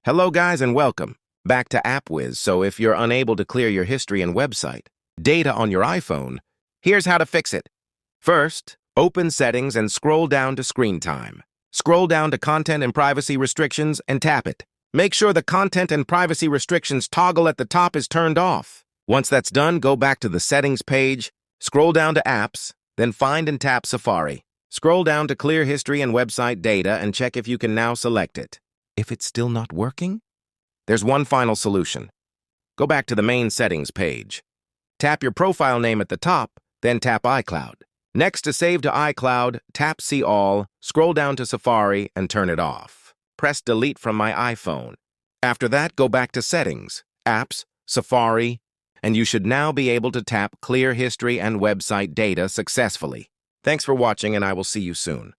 Hello guys and welcome back to AppWiz. So if you're unable to clear your history and website data on your iPhone, here's how to fix it. First, open Settings and scroll down to Screen Time. Scroll down to Content and Privacy Restrictions and tap it. Make sure the Content and Privacy Restrictions toggle at the top is turned off. Once that's done, go back to the Settings page, scroll down to Apps, then find and tap Safari. Scroll down to Clear History and Website Data and check if you can now select it. If it's still not working, there's one final solution. Go back to the main settings page. Tap your profile name at the top, then tap iCloud. Next to Save to iCloud, tap See All, scroll down to Safari, and turn it off. Press Delete from my iPhone. After that, go back to Settings, Apps, Safari, and you should now be able to tap Clear History and Website Data successfully. Thanks for watching, and I will see you soon.